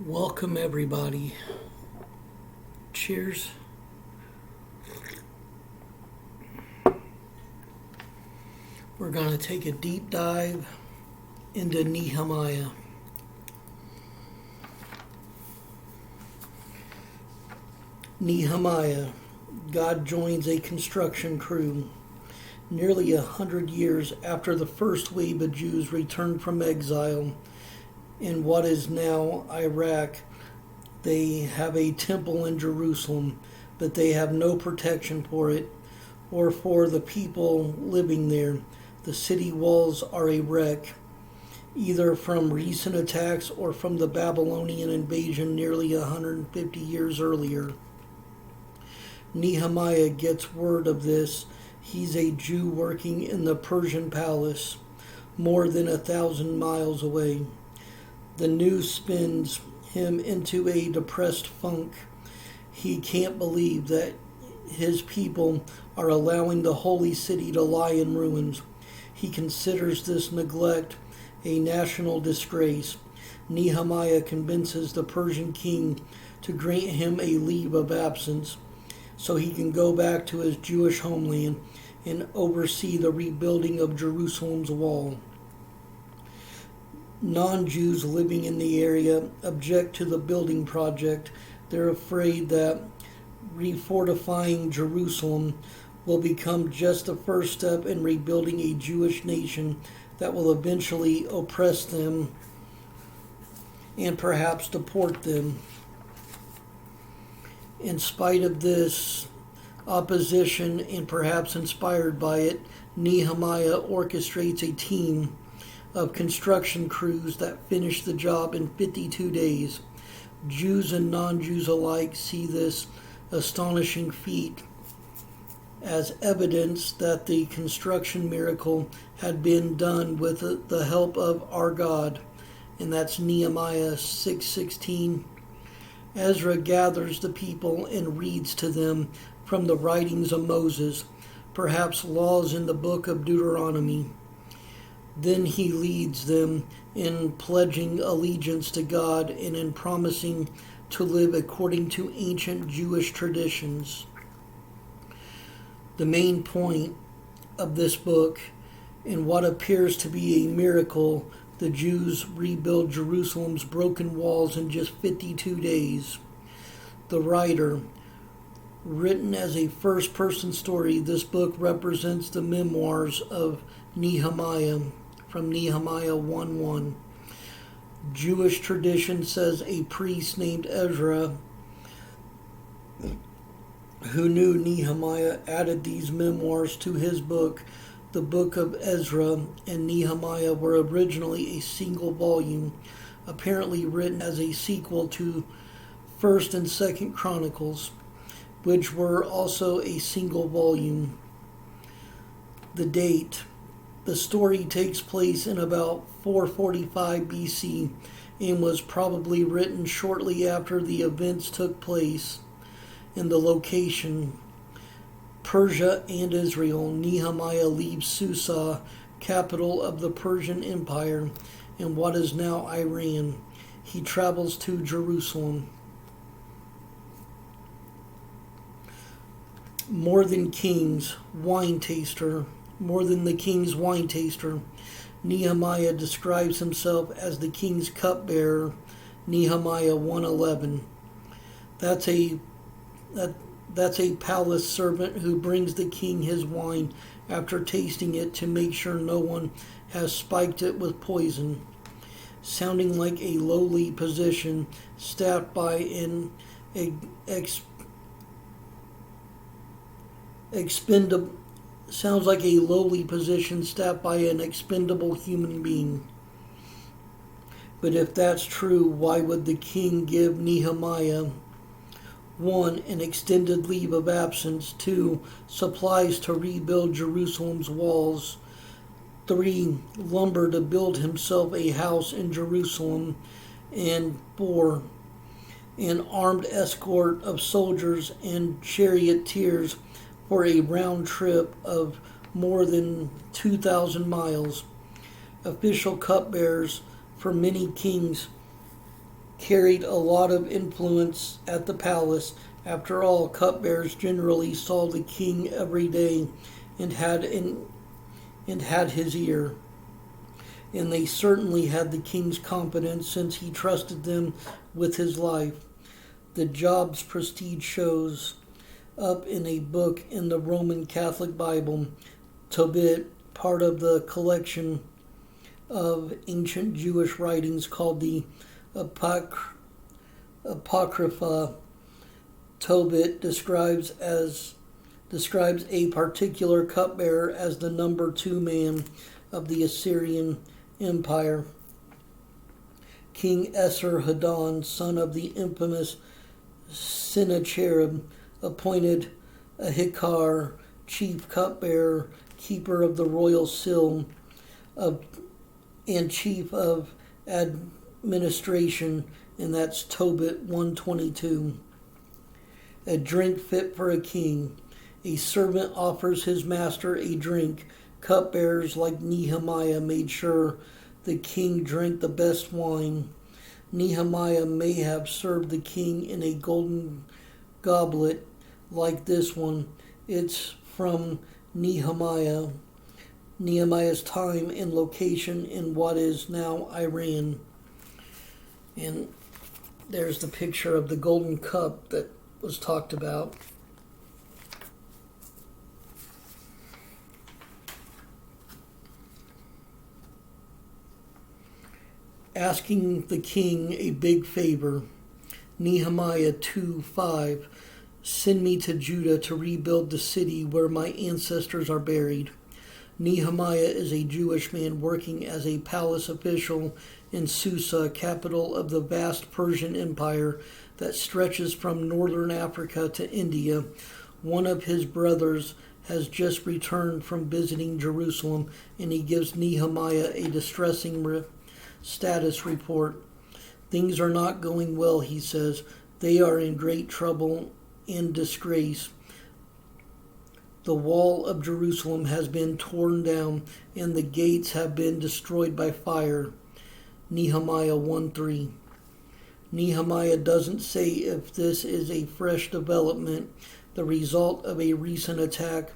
Welcome, everybody. Cheers. We're going to take a deep dive into Nehemiah. Nehemiah, God joins a construction crew. Nearly 100 years after the first wave of Jews returned from exile in what is now Iraq, they have a temple in Jerusalem, but they have no protection for it or for the people living there. The city walls are a wreck, either from recent attacks or from the Babylonian invasion nearly 150 years earlier. Nehemiah gets word of this. He's a Jew working in the Persian palace, more than 1,000 miles away. The news spins him into a depressed funk. He can't believe that his people are allowing the holy city to lie in ruins. He considers this neglect a national disgrace. Nehemiah convinces the Persian king to grant him a leave of absence so he can go back to his Jewish homeland and oversee the rebuilding of Jerusalem's wall. Non-Jews living in the area object to the building project. They're afraid that refortifying Jerusalem will become just the first step in rebuilding a Jewish nation that will eventually oppress them and perhaps deport them. In spite of this opposition, and perhaps inspired by it, Nehemiah orchestrates a team of construction crews that finish the job in 52 days. Jews and non-Jews alike see this astonishing feat as evidence that the construction miracle had been done with the help of our God. And that's Nehemiah 6:16. Ezra gathers the people and reads to them from the writings of Moses, perhaps laws in the book of Deuteronomy. Then he leads them in pledging allegiance to God and in promising to live according to ancient Jewish traditions. The main point of this book, in what appears to be a miracle, the Jews rebuild Jerusalem's broken walls in just 52 days. The writer, written as a first-person story, this book represents the memoirs of Nehemiah from Nehemiah 1:1. Jewish tradition says a priest named Ezra, who knew Nehemiah, added these memoirs to his book. The book of Ezra and Nehemiah were originally a single volume, apparently written as a sequel to 1st and 2nd Chronicles, which were also a single volume. The date. The story takes place in about 445 BC and was probably written shortly after the events took place. In the location, Persia and Israel, Nehemiah leaves Susa, capital of the Persian Empire, in what is now Iran. He travels to Jerusalem. More than the king's wine taster, Nehemiah describes himself as the king's cupbearer, Nehemiah 1:11. That's a palace servant who brings the king his wine after tasting it to make sure no one has spiked it with poison. Sounding like a lowly position staffed by an expendable human being. But if that's true, why would the king give Nehemiah 1. An extended leave of absence, 2. Supplies to rebuild Jerusalem's walls, 3. Lumber to build himself a house in Jerusalem, and 4. An armed escort of soldiers and charioteers for a round trip of more than 2,000 miles. Official cupbearers for many kings carried a lot of influence at the palace. After all, cupbearers generally saw the king every day and had his ear. And they certainly had the king's confidence since he trusted them with his life. The job's prestige shows up in a book in the Roman Catholic Bible, Tobit, part of the collection of ancient Jewish writings called the Apocrypha. Tobit describes a particular cupbearer as the number 2 man of the Assyrian Empire. King Esarhaddon, son of the infamous Sennacherib, appointed Ahikar chief cupbearer, keeper of the royal seal, and chief of administration, and that's Tobit 122. A drink fit for a king. A servant offers his master a drink. Cupbearers like Nehemiah made sure the king drank the best wine. Nehemiah may have served the king in a golden goblet like this one. It's from Nehemiah's time and location in what is now Iran. And there's the picture of the golden cup that was talked about. Asking the king a big favor. Nehemiah 2:5. Send me to Judah to rebuild the city where my ancestors are buried. Nehemiah is a Jewish man working as a palace official in Susa, capital of the vast Persian Empire that stretches from northern Africa to India. One of his brothers has just returned from visiting Jerusalem, and he gives Nehemiah a distressing status report. Things are not going well, he says. They are in great trouble and disgrace. The wall of Jerusalem has been torn down, and the gates have been destroyed by fire. Nehemiah 1:3. Nehemiah doesn't say if this is a fresh development, the result of a recent attack.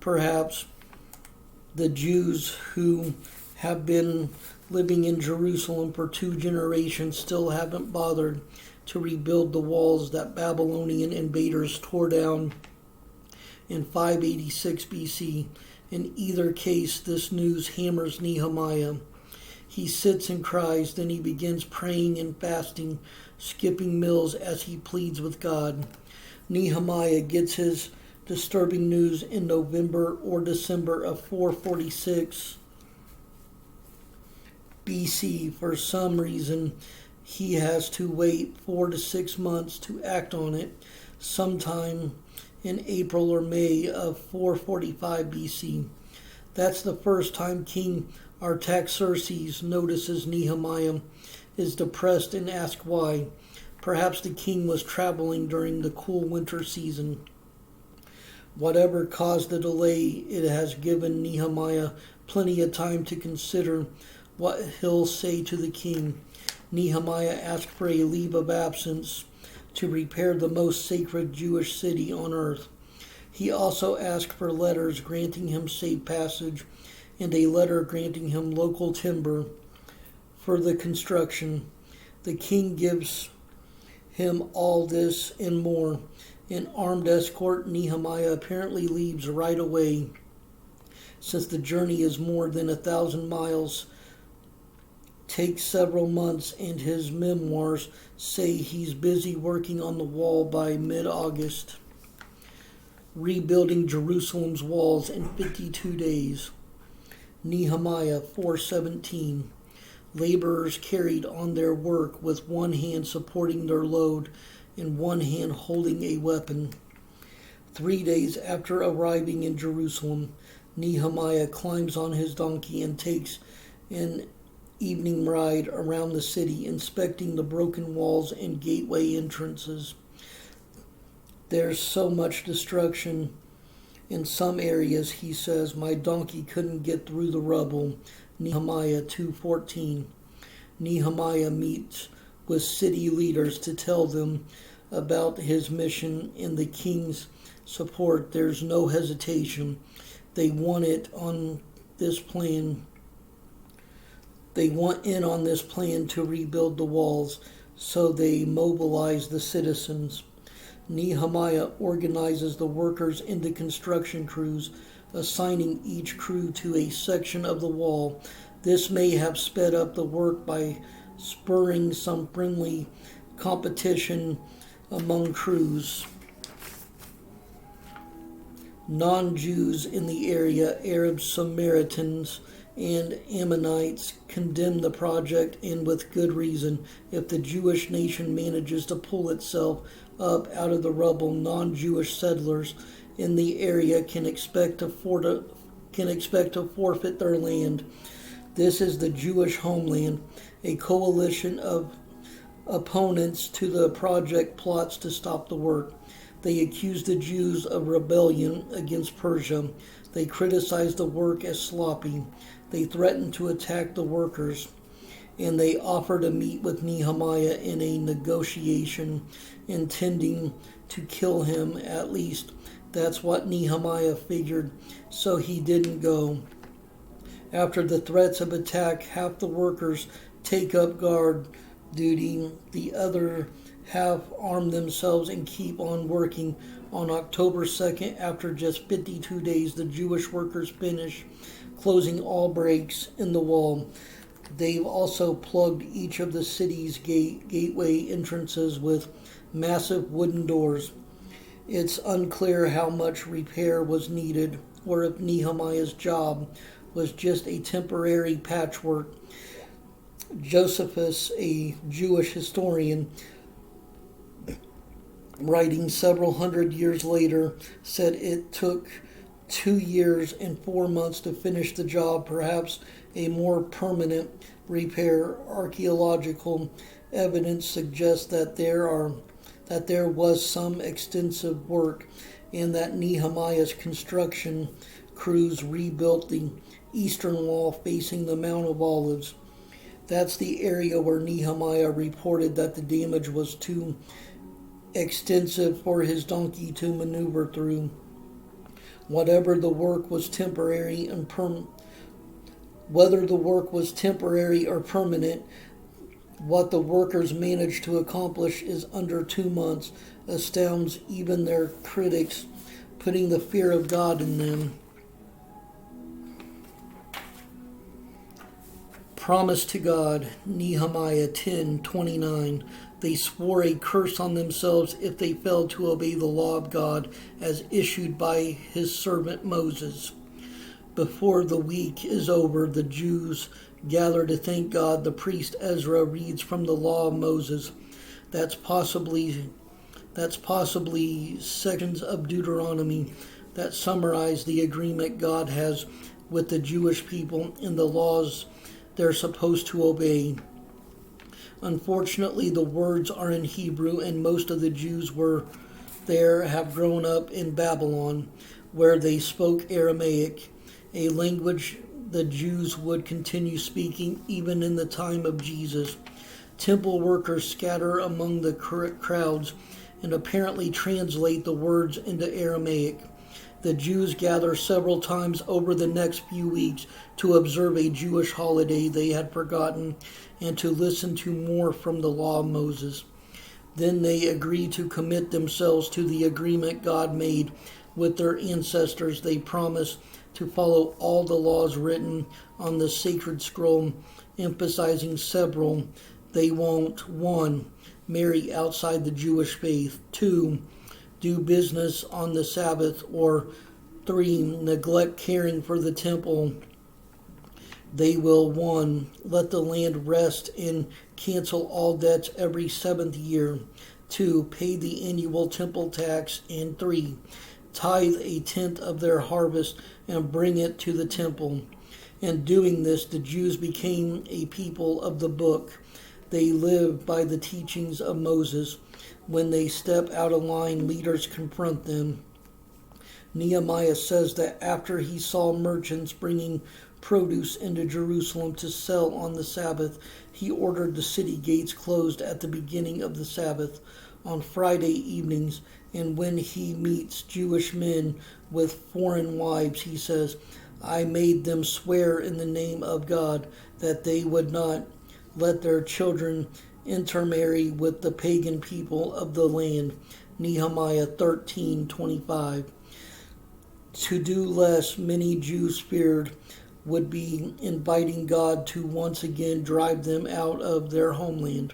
Perhaps the Jews who have been living in Jerusalem for 2 generations still haven't bothered to rebuild the walls that Babylonian invaders tore down in 586 BC. In either case, this news hammers Nehemiah. He sits and cries, then he begins praying and fasting, skipping meals as he pleads with God. Nehemiah gets his disturbing news in November or December of 446 BC. For some reason, he has to wait 4 to 6 months to act on it, sometime in April or May of 445 BC. That's the first time King Artaxerxes notices Nehemiah is depressed and asks why. Perhaps the king was traveling during the cool winter season. Whatever caused the delay, it has given Nehemiah plenty of time to consider what he'll say to the king. Nehemiah asked for a leave of absence to repair the most sacred Jewish city on earth. He also asked for letters granting him safe passage and a letter granting him local timber for the construction. The king gives him all this and more. An armed escort, Nehemiah apparently leaves right away, since the journey is more than 1,000 miles, takes several months, and his memoirs say he's busy working on the wall by mid-August, rebuilding Jerusalem's walls in 52 days. Nehemiah 4:17. Laborers carried on their work with one hand supporting their load and one hand holding a weapon. 3 days after arriving in Jerusalem, Nehemiah climbs on his donkey and takes an evening ride around the city, inspecting the broken walls and gateway entrances. There's so much destruction in some areas, he says, my donkey couldn't get through the rubble. Nehemiah 2:14. Nehemiah meets with city leaders to tell them about his mission and the king's support. There's no hesitation. They want it on this plan. They want in on this plan to rebuild the walls, so they mobilize the citizens. Nehemiah organizes the workers into construction crews, assigning each crew to a section of the wall. This may have sped up the work by spurring some friendly competition among crews. Non-Jews in the area, Arabs, Samaritans, and Ammonites, condemn the project, and with good reason. If the Jewish nation manages to pull itself up out of the rubble, non-Jewish settlers in the area can expect to forfeit their land. This is the Jewish homeland. A coalition of opponents to the project plots to stop the work. They accuse the Jews of rebellion against Persia. They criticize the work as sloppy. They threaten to attack the workers, and they offer to meet with Nehemiah in a negotiation, intending to kill him. At least that's what Nehemiah figured, so he didn't go. After the threats of attack, half the workers take up guard duty. The other half arm themselves and keep on working. On October 2nd, after just 52 days, the Jewish workers finish closing all breaks in the wall. They've also plugged each of the city's gateway entrances with massive wooden doors. It's unclear how much repair was needed, or if Nehemiah's job was just a temporary patchwork. Josephus, a Jewish historian, writing several hundred years later, said it took 2 years and 4 months to finish the job, perhaps a more permanent repair. Archaeological evidence suggests that there was some extensive work and that Nehemiah's construction crews rebuilt the eastern wall facing the Mount of Olives. That's the area where Nehemiah reported that the damage was too extensive for his donkey to maneuver through. Whether the work was temporary or permanent, what the workers managed to accomplish is under 2 months astounds even their critics, putting the fear of God in them. Promise to God, Nehemiah 10:29. They swore a curse on themselves if they failed to obey the law of God as issued by his servant Moses. Before the week is over, the Jews gather to thank God. The priest Ezra reads from the law of Moses. That's possibly sections of Deuteronomy that summarize the agreement God has with the Jewish people and the laws they're supposed to obey. Unfortunately, the words are in Hebrew, and most of the Jews have grown up in Babylon, where they spoke Aramaic, a language the Jews would continue speaking even in the time of Jesus. Temple workers scatter among the crowds and apparently translate the words into Aramaic. The Jews gather several times over the next few weeks to observe a Jewish holiday they had forgotten and to listen to more from the law of Moses. Then they agree to commit themselves to the agreement God made with their ancestors. They promise to follow all the laws written on the sacred scroll, emphasizing several. They won't: 1. Marry outside the Jewish faith; 2. Do business on the Sabbath; or 3. Neglect caring for the temple. They will: 1. Let the land rest and cancel all debts every 7th year; 2. Pay the annual temple tax; and 3. Tithe a tenth of their harvest and bring it to the temple. In doing this, the Jews became a people of the book. They live by the teachings of Moses. When they step out of line, leaders confront them. Nehemiah says that after he saw merchants bringing produce into Jerusalem to sell on the Sabbath, he ordered the city gates closed at the beginning of the Sabbath on Friday evenings. And when he meets Jewish men with foreign wives, he says, I made them swear in the name of God that they would not let their children intermarry with the pagan people of the land. Nehemiah 13:25. To do less, many Jews feared would be inviting God to once again drive them out of their homeland.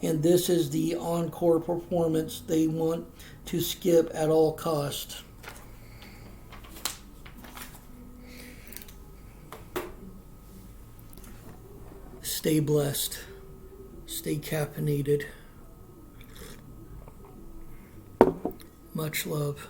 And this is the encore performance they want to skip at all cost. Stay blessed. Stay caffeinated. Much love.